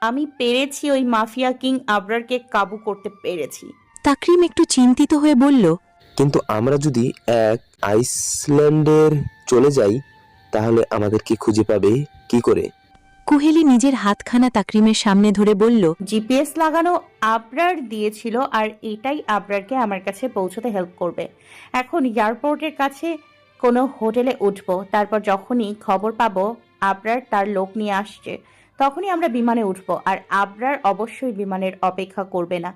আমি পেরেছি, ওই মাফিয়া কিং আবরারকে কাবু করতে পেরেছি। তাকরিম একটু চিন্তিত হয়ে বলল, কিন্তু আমরা যদি এক আইসল্যান্ডের চলে যাই তাহলে আমাদেরকে খুঁজে পাবে কি করে? কুহেলি নিজের হাতখানা তাকরিমের সামনে ধরে বলল, জিপিএস লাগানো আবরার দিয়েছিল, আর এটাই আবরারকে আমার কাছে পৌঁছতে হেল্প করবে। এখন এয়ারপোর্টের কাছে কোনো হোটেলে উঠবো, তারপর যখনই খবর পাবো আবরার তার লোক নিয়ে আসছে, তখনই আমরা বিমানে উঠবো। আর আবরার অবশ্যই বিমানের অপেক্ষা করবে না,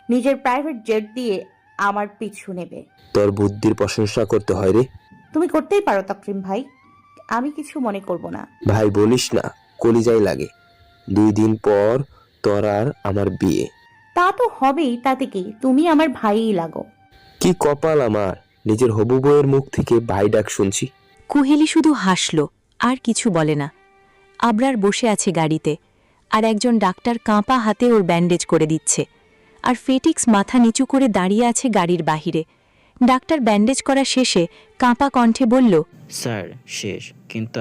নিজের প্রাইভেট জেট দিয়ে আমার পিছু নেবে। তোর বুদ্ধির প্রশংসা করতে হয় রে। তুমি করতেই পারো তাকরিম ভাই, আমি কিছু মনে করব না। ভাই বলিস না, কলিজাই লাগে। 2 দিন পর তোর আর আমার বিয়ে। তা তো হবেই, তাতে কি, তুমি আমার ভাইই লাগো। কি কপাল আমার, নিজের হবু বউয়ের মুখ থেকে ভাই ডাক শুনছি। কুহেলি শুধু হাসল, আর কিছু বলে না। আবরার বসে আছে গাড়িতে, আর একজন ডাক্তার কাঁপা হাতে ওর ব্যান্ডেজ করে দিচ্ছে। আর ফেটিক্স মাথা নিচু করে দাঁড়িয়ে আছে গাড়ির বাহিরে। ডাক্তার ব্যান্ডেজ করা শেষে কাঁপা কণ্ঠে বলল, স্যার শেষ, কিন্তু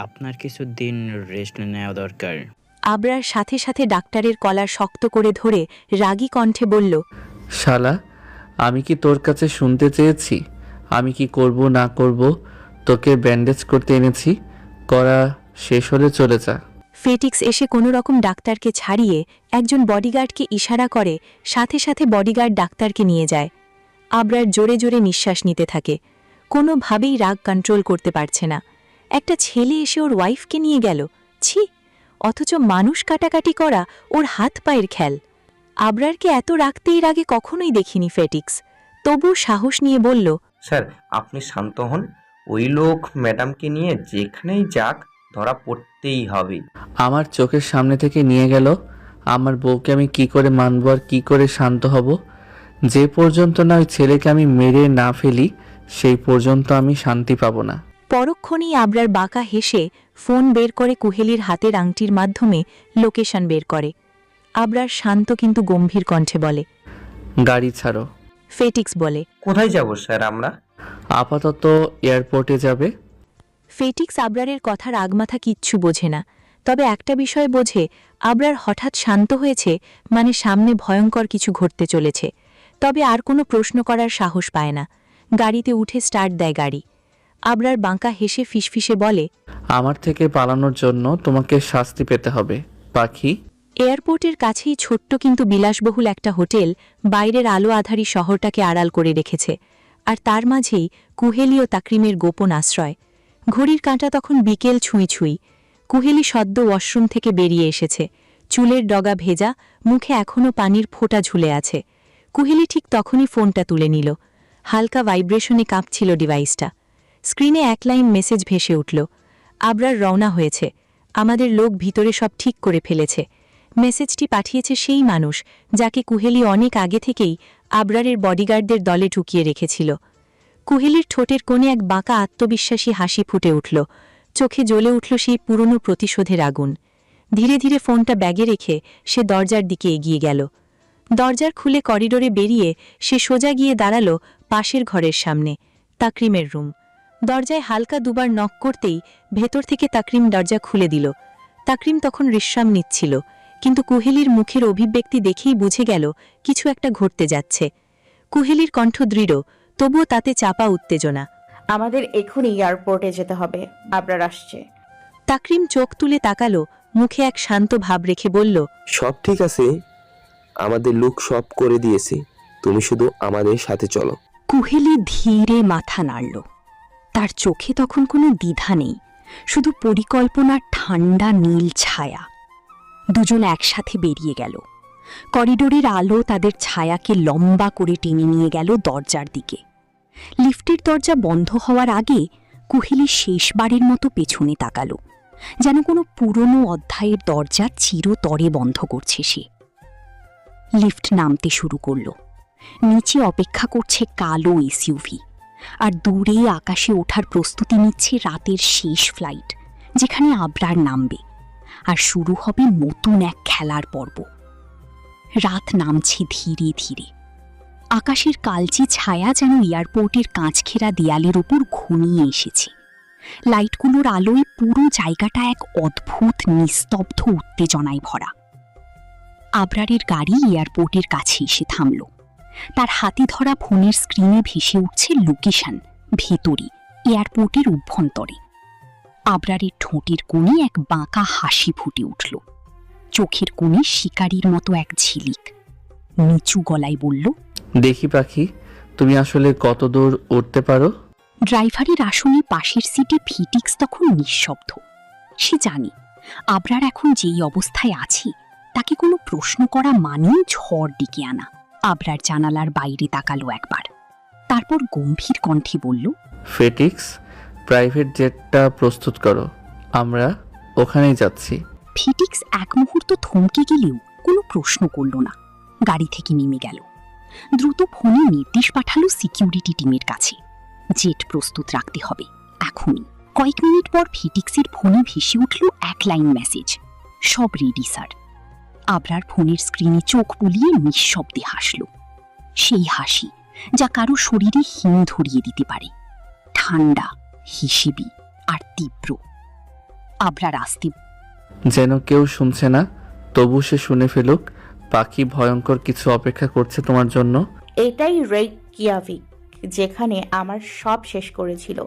আপনার কিছু দিন রেস্ট নেওয়া দরকার। আবরার সাথে সাথে ডাক্তারের কলার শক্ত করে ধরে রাগী কণ্ঠে বলল, শালা, আমি কি তোর কাছে শুনতে চেয়েছি আমি কি করব না করব? তোকে ব্যান্ডেজ করতে এনেছি, করা শেষ হলে চলে যা। ফেটিক্স এসে কোনো রকম ডাক্তারকে ছাড়িয়ে একজন বডিগার্ডকে ইশারা করে, সাথে সাথে বডিগার্ড ডাক্তারকে নিয়ে যায়। আবরার জোরে জোরে নিঃশ্বাস নিতে থাকে, কোনোভাবেই রাগ কন্ট্রোল করতে পারছে না। একটা ছেলে এসে ওর ওয়াইফকে নিয়ে গেল, ছি! অথচ মানুষ কাটাকাটি করা ওর হাত পায়ের খেল। আবরারকে এত রাগতে এর আগে কখনোই দেখিনি ফেটিক্স, তবু সাহস নিয়ে বলল, স্যার আপনি শান্ত হন, ওই লোক ম্যাডামকে নিয়ে যেখানেই যাক ধরা পড়তেই হবে। আমার চোখের সামনে থেকে নিয়ে গেল, আমার বউকে আমি কি করে মানব আর কি করে শান্ত হব? যে পর্যন্ত না ওই ছেলেকে আমি মেরে না ফেলি সেই পর্যন্ত আমি শান্তি পাবো না। পরক্ষণেই আবরার বাঁকা হেসে ফোন বের করে কুহেলির হাতের আংটির মাধ্যমে লোকেশন বের করে। আবরার শান্ত কিন্তু গম্ভীর কণ্ঠে বলে, গাড়ি ছাড়ো। ফেটিক্স বলে, কোথায় যাব স্যার আমরা? আপাতত এয়ারপোর্টে যাবে। ফেটিক্স আবরারের কথার আগমাথা কিচ্ছু বোঝে না, তবে একটা বিষয় বোঝে, আবরার হঠাৎ শান্ত হয়েছে মানে সামনে ভয়ঙ্কর কিছু ঘটতে চলেছে। তবে আর কোনো প্রশ্ন করার সাহস পায় না। গাড়িতে উঠে স্টার্ট দেয় গাড়ি। আবরার বাঁকা হেসে ফিসফিসে বলে, আমার থেকে পালানোর জন্য তোমাকে শাস্তি পেতে হবে পাখি। এয়ারপোর্টের কাছেই ছোট্ট কিন্তু বিলাসবহুল একটা হোটেল বাইরের আলো আধারী শহরটাকে আড়াল করে রেখেছে, আর তার মাঝেই কুহেলি ও তাকরিমের গোপন আশ্রয়। ঘড়ির কাঁটা তখন বিকেল ছুঁই ছুঁই। কুহেলি সদ্য ওয়াশরুম থেকে বেরিয়ে এসেছে, চুলের ডগা ভেজা, মুখে এখনও পানির ফোঁটা ঝুলে আছে। কুহেলি ঠিক তখনই ফোনটা তুলে নিল। হালকা ভাইব্রেশনে কাঁপছিল ডিভাইসটা। স্ক্রিনে এক লাইন মেসেজ ভেসে উঠল, আবরার রওনা হয়েছে, আমাদের লোক ভিতরে সব ঠিক করে ফেলেছে। মেসেজটি পাঠিয়েছে সেই মানুষ যাকে কুহেলি অনেক আগে থেকেই আবরারের বডিগার্ডদের দলে ঢুকিয়ে রেখেছিল। কুহেলির ঠোঁটের কোণে এক বাঁকা আত্মবিশ্বাসী হাসি ফুটে উঠল, চোখে জ্বলে উঠল সেই পুরনো প্রতিশোধের আগুন। ধীরে ধীরে ফোনটা ব্যাগে রেখে সে দরজার দিকে এগিয়ে গেল। দরজার খুলে করিডোরে বেরিয়ে সে সোজা গিয়ে দাঁড়াল পাশের ঘরের সামনে, তাকরিমের রুম। দরজায় হালকা দুবার নক করতেই ভেতর থেকে তাকরিম দরজা খুলে দিল। তাকরিম তখন বিশ্রাম নিচ্ছিল, কিন্তু কুহেলির মুখের অভিব্যক্তি দেখেই বুঝে গেল কিছু একটা ঘটতে যাচ্ছে। কুহেলির কণ্ঠ দৃঢ়, তবুও তাতে চাপা উত্তেজনা। আমাদের এখনই এয়ারপোর্টে যেতে হবে, আবরার আসছে। তাকরিম চোখ তুলে তাকালো, মুখে এক শান্ত ভাব রেখে বলল, সব ঠিক আছে, আমাদের লোক সব করে দিয়েছে, তুমি শুধু আমাদের সাথে চলো। কুহেলি ধীরে মাথা নাড়ল। তার চোখে তখন কোনো দ্বিধা নেই, শুধু পরিকল্পনার ঠান্ডা নীল ছায়া। দুজন একসাথে বেরিয়ে গেল। করিডোরের আলো তাদের ছায়াকে লম্বা করে টেনে নিয়ে গেল দরজার দিকে। লিফটের দরজা বন্ধ হওয়ার আগে কুহেলি শেষবারের মতো পেছনে তাকালো, যেন কোনো পুরনো অধ্যায়ের দরজা চিরতরে বন্ধ করছে সে। লিফট নামতে শুরু করল। নিচে অপেক্ষা করছে কালো এসইউভি, আর দূরে আকাশে ওঠার প্রস্তুতি নিচ্ছে রাতের শেষ ফ্লাইট, যেখানে আবরার নামবে আর শুরু হবে নতুন এক খেলার পর্ব। রাত নামছে ধীরে ধীরে। আকাশের কালচে ছায়া যেন এয়ারপোর্টের কাঁচঘেরা দেয়ালের উপর ঘনিয়ে এসেছে। লাইটগুলোর আলোয় পুরো জায়গাটা এক অদ্ভুত নিস্তব্ধ উত্তেজনায় ভরা। আবরারের গাড়ি এয়ারপোর্টের কাছে এসে থামল। তার হাতে ধরা ফোনের স্ক্রিনে ভেসে উঠছে লোকেশন, ভেতরে এয়ারপোর্টের অভ্যন্তরে। আবরারের ঠোঁটের কোণে এক বাঁকা হাসি ফুটে উঠল, চোখের কোণে শিকারীর মতো এক ঝিলিক। নিচু গলায় বলল, দেখি পাখি, তুমি আসলে কত দূর উঠতে পারো। ড্রাইভারের আসনে পাশের সিটে ফিটিক্স তখন নিঃশব্দ। সে জানে আবরার এখন যেই অবস্থায় আছে তাকে কোনো প্রশ্ন করা মানেই ঝড় ডেকে আনা। আবরার জানালার বাইরে তাকালো একবার, তারপর গম্ভীর কণ্ঠে বলল, ফেটিক্স, প্রাইভেট জেটটা প্রস্তুত করো, আমরা ওখানেই যাচ্ছি। ফিটিক্স এক মুহূর্ত থমকে গেলেও কোনো প্রশ্ন করল না, গাড়ি থেকে নেমে গেল। দ্রুত ফোনে নির্দেশ পাঠালো সিকিউরিটি টিমের কাছে, জেট প্রস্তুত রাখতে হবে এখনই। কয়েক মিনিট পর ফিটিক্সের ফোনে ভেসে উঠল এক লাইন মেসেজ, সব রেডি স্যার। আবরার ফোনের স্ক্রিনে চোখ বুলিয়ে নিঃশব্দে হাসল, সেই হাসি যা কারো শরীরে হিম ধরিয়ে দিতে পারে, ঠান্ডা, হিসেবি আর তীব্র। আবরার আসতে যেন কেউ শুনছে না, তবু সে শুনে ফেলুক। পাখি, ভয়ঙ্কর কিছু অপেক্ষা করছে তোমার জন্য। এটাই রেইকিয়াভিক, যেখানে আমার সব শেষ করেছিল।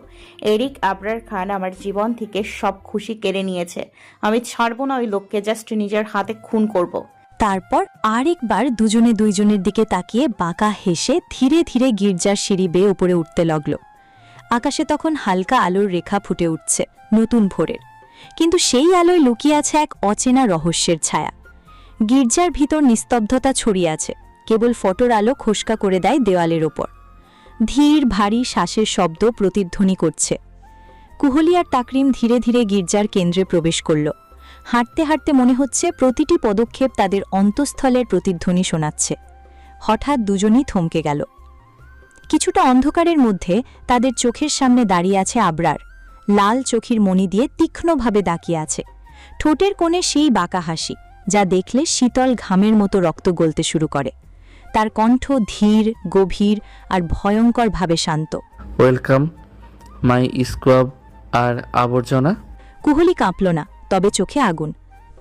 এরিক আবরার খান আমার জীবন থেকে সব খুশি কেড়ে নিয়েছে। আমি ছাড়বো না ওই লোককে, জাস্ট নিজের হাতে খুন করব। তারপর আরেকবার দুজনে দুইজনের দিকে তাকিয়ে বাঁকা হেসে ধীরে ধীরে গির্জার সিঁড়ি বেয়ে উপরে উঠতে লাগল। আকাশে তখন হালকা আলোর রেখা ফুটে উঠছে, নতুন ভোরের। কিন্তু সেই আলোয় লুকিয়ে আছে এক অচেনা রহস্যের ছায়া। গির্জার ভিতর নিস্তব্ধতা ছড়িয়ে আছে, কেবল ফটোর আলো খোসকা করে দেয় দেওয়ালের ওপর। ধীর ভারী শ্বাসের শব্দ প্রতিধ্বনি করছে। কুহলি আর তাকরিম ধীরে ধীরে গির্জার কেন্দ্রে প্রবেশ করল। হাঁটতে হাঁটতে মনে হচ্ছে প্রতিটি পদক্ষেপ তাদের অন্তঃস্থলের প্রতিধ্বনি শোনাচ্ছে। হঠাৎ দুজনেই থমকে গেল। কিছুটা অন্ধকারের মধ্যে তাদের চোখের সামনে দাঁড়িয়ে আছে আবরার, লাল চোখের মণি দিয়ে তীক্ষ্ণভাবে তাকিয়ে আছে। ঠোঁটের কোণে সেই বাঁকা হাসি, যা দেখলে শীতল ঘামের মতো রক্ত গলতে শুরু করে। তার কণ্ঠ ধীর, গভীর আর ভয়ঙ্করভাবে শান্ত। ওয়েলকাম মাই স্কোয়াব আর আবর্জনা। কুহলি কাঁপল না, তবে চোখে আগুন।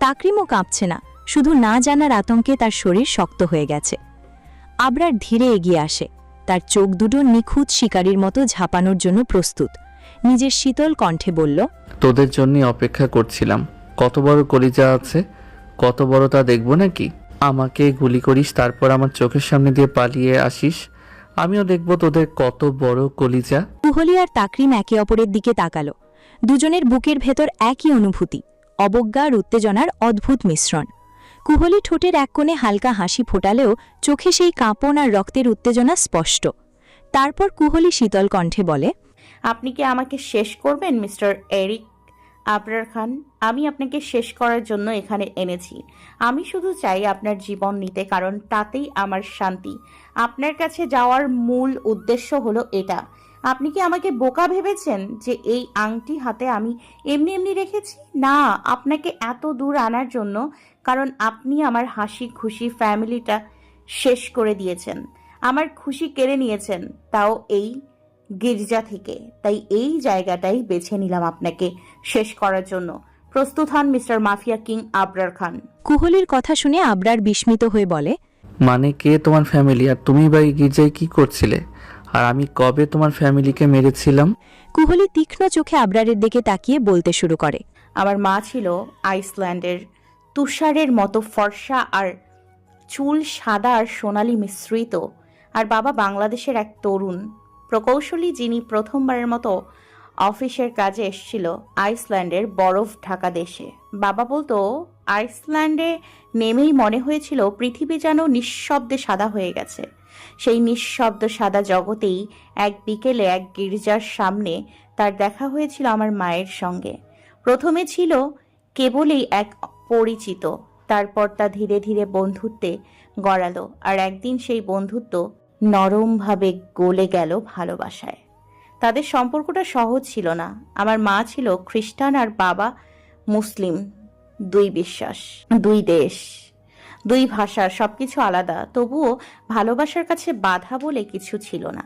তাকরিমও কাঁপছে না, শুধু না জানার আতঙ্কে তার শরীর শক্ত হয়ে গেছে। আবরার ধীরে এগিয়ে আসে, তার চোখ দুটো নিখুঁত শিকারীর মতো ঝাঁপানোর জন্য প্রস্তুত। নিজের শীতল কণ্ঠে বলল, তোদের জন্যই অপেক্ষা করছিলাম। কত বড় কলিজা আছে, কত বড় তা দেখব নাকি? আমাকে গুলি করিস, তারপর আমার চোখের সামনে দিয়ে পালিয়ে আসিস, আমিও দেখব তোদের কত বড় কলিজা। কুহলি আর তাকরিম একে অপরের দিকে তাকালো। দুজনের বুকের ভেতর একই অনুভূতি, অবজ্ঞা আর উত্তেজনার অদ্ভুত মিশ্রণ। কুহলি ঠোঁটের এক কোণে হালকা হাসি ফোটালেও চোখে সেই কাঁপন আর রক্তের উত্তেজনা স্পষ্ট। তারপর কুহলি শীতল কণ্ঠে বলে, আপনি কি আমাকে শেষ করবেন মিস্টার এরিক আবরার খান? আমি আপনাকে শেষ করার জন্য এখানে এনেছি। আমি শুধু চাই আপনার জীবন নিতে, কারণ তাতেই আমার শান্তি। আপনার কাছে যাওয়ার মূল উদ্দেশ্য হলো এটা। আপনি কি আমাকে বোকা ভেবেছেন যে এই আংটি হাতে আমি এমনি এমনি রেখেছি? না, আপনাকে এত দূর আনার জন্য, কারণ আপনি আমার হাসি খুশি ফ্যামিলিটা শেষ করে দিয়েছেন, আমার খুশি কেড়ে নিয়েছেন, তাও এই গির্জা থেকে। তাই এই জায়গাটাই বেছে নিলাম আপনাকে শেষ করার জন্য। প্রস্তুত হন মিস্টার মাফিয়া কিং আবরার খান। কুহলির কথা শুনে আবরার বিস্মিত হয়ে বলে, মানে কে তোমার ফ্যামিলি, আর তুমি বা এই গির্জায় কি করছিলে? আর আমি কবে তোমার ফ্যামিলিকে মেরেছিলাম? কুহলি তীক্ষ্ণ চোখে আবরারের দিকে তাকিয়ে বলতে শুরু করে, আমার মা ছিল আইসল্যান্ডের তুষারের মতো ফর্সা, আর চুল সাদা আর সোনালি মিশ্রিত। আর বাবা বাংলাদেশের এক তরুণ প্রকৌশলী, যিনি প্রথমবারের মতো অফিসের কাজে এসেছিল আইসল্যান্ডের বরফ ঢাকা দেশে। বাবা বলতো আইসল্যান্ডে নেমেই মনে হয়েছিল পৃথিবী যেন নিঃশব্দে সাদা হয়ে গেছে। সেই নিঃশব্দ সাদা জগতেই এক বিকেলে এক গির্জার সামনে তার দেখা হয়েছিল আমার মায়ের সঙ্গে। প্রথমে ছিল কেবলই এক পরিচিত, তারপর তা ধীরে ধীরে বন্ধুত্বে গড়ালো, আর একদিন সেই বন্ধুত্ব নরমভাবে গলে গেল ভালোবাসায়। তাদের সম্পর্কটা সহজ ছিল না। আমার মা ছিল খ্রিস্টান আর বাবা মুসলিম। দুই বিশ্বাস, দুই দেশ, দুই ভাষা, সবকিছু আলাদা, তবুও ভালোবাসার কাছে বাধা বলে কিছু ছিল না।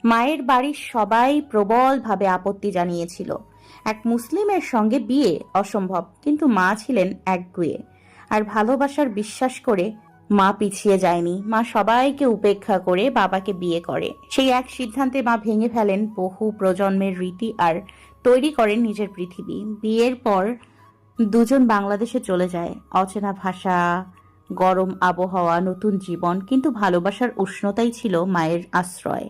মায়ের বাড়ির সবাই প্রবলভাবে আপত্তি জানিয়েছিল। এক মুসলিমের সঙ্গে বিয়ে অসম্ভব, কিন্তু মা ছিলেন একগুঁয়ে। আর ভালোবাসার বিশ্বাস করে মা পিছিয়ে যায়নি। মা সবাইকে উপেক্ষা করে বাবাকে বিয়ে করে। সেই এক সিদ্ধান্তে মা ভেঙে ফেলেন বহু প্রজন্মের রীতি আর তৈরি করেন নিজের পৃথিবী। বিয়ের পর দুজন বাংলাদেশে চলে যায়। অচেনা ভাষা, গরম আবহাওয়া, নতুন জীবন, কিন্তু ভালোবাসার উষ্ণতাই ছিল মায়ের আশ্রয়।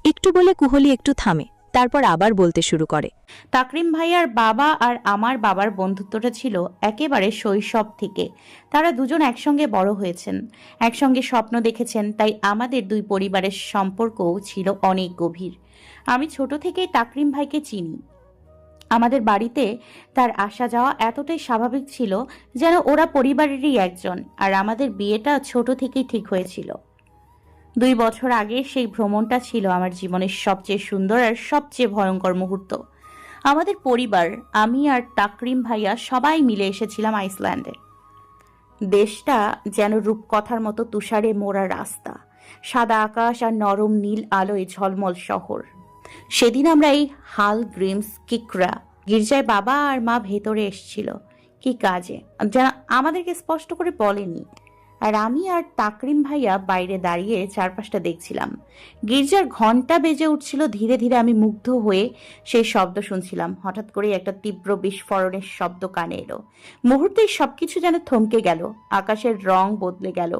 একটু বলে কুহলি একটু থামে, তারপর আবার বলতে শুরু করে। তাকরিম ভাইয়ার বাবা আর আমার বাবার বন্ধুত্বটা ছিল একেবারে শৈশব থেকে। তারা দুজন একসঙ্গে বড় হয়েছেন, একসঙ্গে স্বপ্ন দেখেছেন, তাই আমাদের দুই পরিবারের সম্পর্কও ছিল অনেক গভীর। আমি ছোট থেকেই তাকরিম ভাইকে চিনি। আমাদের বাড়িতে তার আসা যাওয়া এতটাই স্বাভাবিক ছিল যেন ওরা পরিবারেরই একজন। আর আমাদের বিয়েটা ছোট থেকেই ঠিক হয়েছিল। 2 বছর আগে সেই ভ্রমণটা ছিল আমার জীবনের সবচেয়ে সুন্দর আর সবচেয়ে ভয়ঙ্কর মুহূর্ত। আমাদের পরিবার, আমি আর তাকরিম ভাইয়া সবাই মিলে এসেছিলাম আইসল্যান্ডে। দেশটা যেন রূপকথার মতো তুষারে মোড়া রাস্তা, সাদা আকাশ আর নরম নীল আলোয় ঝলমল শহর। সেদিন আমরা এই হাল গ্রিমস কিকরা গির্জায় বাবা আর মা ভেতরে এসেছিল কি কাজে যা আমাদেরকে স্পষ্ট করে বলেনি। আর আমি আর তাকরিম ভাইয়া বাইরে দাঁড়িয়ে চারপাশটা দেখছিলাম। গির্জার ঘন্টা বেজে উঠছিল ধীরে ধীরে। আমি মুগ্ধ হয়ে সেই শব্দ শুনছিলাম। হঠাৎ করে একটা তীব্র বিস্ফোরণের শব্দ কানে এলো। মুহূর্তেই সবকিছু যেন থমকে গেল। আকাশের রং বদলে গেল,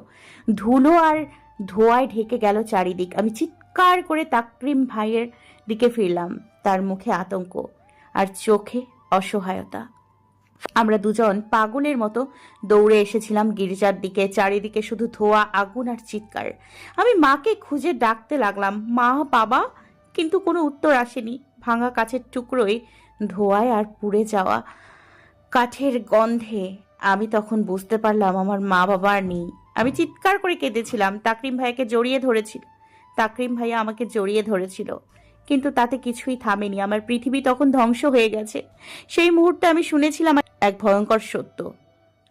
ধুলো আর ধোঁয়ায় ঢেকে গেল চারিদিক। আমি চিৎকার করে তাকরিম ভাইয়ের দিকে ফিরলাম। তার মুখে আতঙ্ক আর চোখে অসহায়তা। আমরা দুজন পাগলের মতো দৌড়ে এসেছিলাম গির্জার দিকে। চারিদিকে শুধু ধোঁয়া, আগুন আর চিৎকার। আমি মাকে খুঁজে ডাকতে লাগলাম, মা, বাবা, কিন্তু কোনো উত্তর আসেনি। ভাঙা কাছের টুকরোয়, ধোঁয়ায় আর পুড়ে যাওয়া কাঠের গন্ধে আমি তখন বুঝতে পারলাম আমার মা বাবা আর নেই। আমি চিৎকার করে কেঁদেছিলাম। তাকরিম ভাইয়াকে জড়িয়ে ধরেছিল। তাকরিম ভাইয়া আমাকে জড়িয়ে ধরেছিল, কিন্তু তাতে কিছুই থামেনি। আমার পৃথিবী তখন ধ্বংস হয়ে গেছে। সেই মুহূর্তে আমি শুনেছিলাম এক ভয়ঙ্কর সত্য।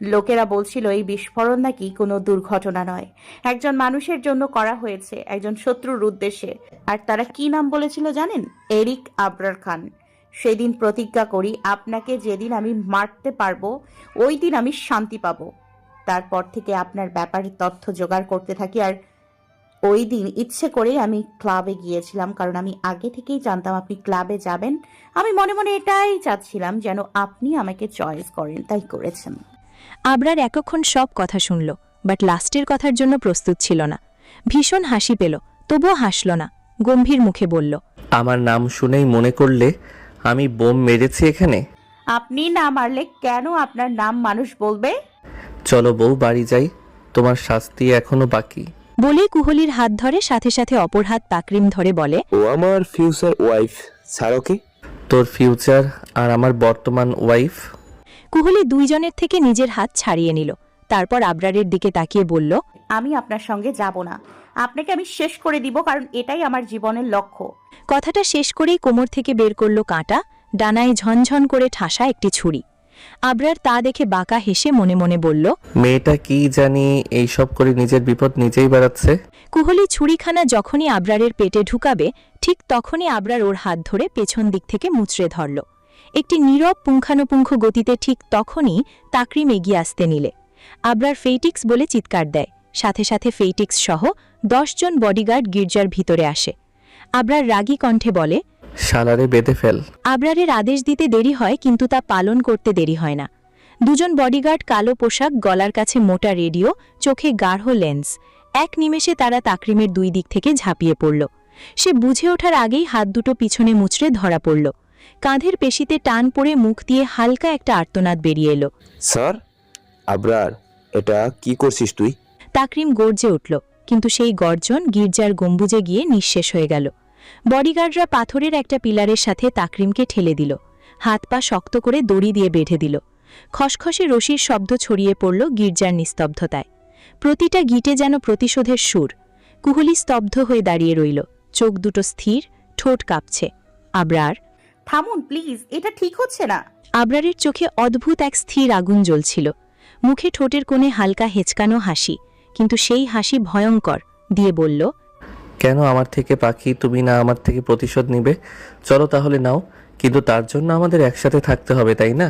লোকেরা বলছিল এই বিস্ফোরণ নাকি কোনো দুর্ঘটনা নয়, একজন মানুষের জন্য করা হয়েছে, একজন শত্রুর উদ্দেশ্যে। আর তারা কি নাম বলেছিল জানেন? এরিক আবরার খান। সেদিন প্রতিজ্ঞা করি, আপনাকে যেদিন আমি মারতে পারবো ওই দিন আমি শান্তি পাবো। তারপর থেকে আপনার ব্যাপারে তথ্য জোগাড় করতে থাকি। আর ওই দিন ইচ্ছে করে আমি ক্লাবে গিয়েছিলাম, কারণ আমি আগে থেকেই জানতাম আপনি ক্লাবে যাবেন। আমি মনে মনে এটাই চাচ্ছিলাম যেন আপনি আমাকে চয়েস করেন, তাই করেছেন। আবরার এতক্ষণ সব কথা শুনল, বাট লাস্টের কথার জন্য প্রস্তুত ছিল না। ভীষণ হাসি পেল, তবুও হাসল না। গম্ভীর মুখে বলল, আমার নাম শুনেই মনে করলে আমি বোম মেরেছি এখানে? আপনি না মারলে কেন আপনার নাম মানুষ বলবে? চলো বউ, বাড়ি যাই, তোমার শাস্তি এখনো বাকি। বলেই কুহলির হাত ধরে, সাথে সাথে অপর হাত তাকরিম ধরে বলে, ও আমার ফিউচার ওয়াইফ, ছাড় ওকে। তোর ফিউচার আর আমার বর্তমান ওয়াইফ। কুহলি দুইজনের থেকে নিজের হাত ছাড়িয়ে নিল। তারপর আবরারের দিকে তাকিয়ে বলল, আমি আপনার সঙ্গে যাব না। আপনাকে আমি শেষ করে দিব, কারণ এটাই আমার জীবনের লক্ষ্য। কথাটা শেষ করেই কোমর থেকে বের করল কাঁটা, ডানায় ঝনঝন করে ঠাসা একটি ছুরি। আবরার তা দেখে বাঁকা হেসে মনে মনে বলল, মেয়েটা কি জানি এইসব করে নিজের বিপদ নিজেই বাড়াচ্ছে। কুহলি ছুরিখানা যখনই আবরারের পেটে ঢুকাবে, ঠিক তখনই আবরার ওর হাত ধরে পেছন দিক থেকে মুচড়ে ধরল। একটি নীরব পুঙ্খানুপুঙ্খ গতিতে ঠিক তখনই তাকরিম এগিয়ে আসতে নিলে আবরার ফেইটিক্স বলে চিৎকার দেয়। সাথে সাথে ফেইটিক্স সহ 10 জন বডিগার্ড গির্জার ভিতরে আসে। আবরার রাগী কণ্ঠে বলে, শালারে বেঁধে ফেল। আবরারের আদেশ দিতে দেরি হয়, কিন্তু তা পালন করতে দেরি হয় না। দুজন বডিগার্ড, কালো পোশাক, গলার কাছে মোটা রেডিও, চোখে গাঢ় লেন্স। এক নিমেষে তারা তাকরিমের 2 দিক থেকে ঝাঁপিয়ে পড়ল। সে বুঝে ওঠার আগেই হাত দুটো পিছনে মুচড়ে ধরা পড়ল। কাঁধের পেশিতে টান পড়ে মুখ দিয়ে হালকা একটা আর্তনাদ বেরিয়ে এলো। স্যার, আবরার, এটা কি করছিস তুই? তাকরিম গর্জে উঠল, কিন্তু সেই গর্জন গির্জার গম্বুজে গিয়ে নিঃশেষ হয়ে গেল। বডিগার্ডরা পাথরের একটা পিলারের সাথে তাকরিমকে ঠেলে দিল। হাত পা শক্ত করে দড়ি দিয়ে বেঁধে দিল। খসখসে রশির শব্দ ছড়িয়ে পড়ল গির্জার নিস্তব্ধতায়। প্রতিটা গিটে যেন প্রতিশোধের সুর। কুহলি স্তব্ধ হয়ে দাঁড়িয়ে রইল, চোখ দুটো স্থির, ঠোঁট কাঁপছে। আবরার, থামুন প্লিজ, এটা ঠিক হচ্ছে না। আবরারের চোখে অদ্ভুত এক স্থির আগুন জ্বলছিল। মুখে ঠোঁটের কোণে হালকা হেঁচকানো হাসি, কিন্তু সেই হাসি ভয়ঙ্কর। দিয়ে বলল, কেন আমার থেকে পাখি তুমি না আমার থেকে প্রতিশোধ নিবে? চলো তাহলে নাও, কিন্তু তার জন্য আমাদের একসাথে থাকতে হবে, তাই না?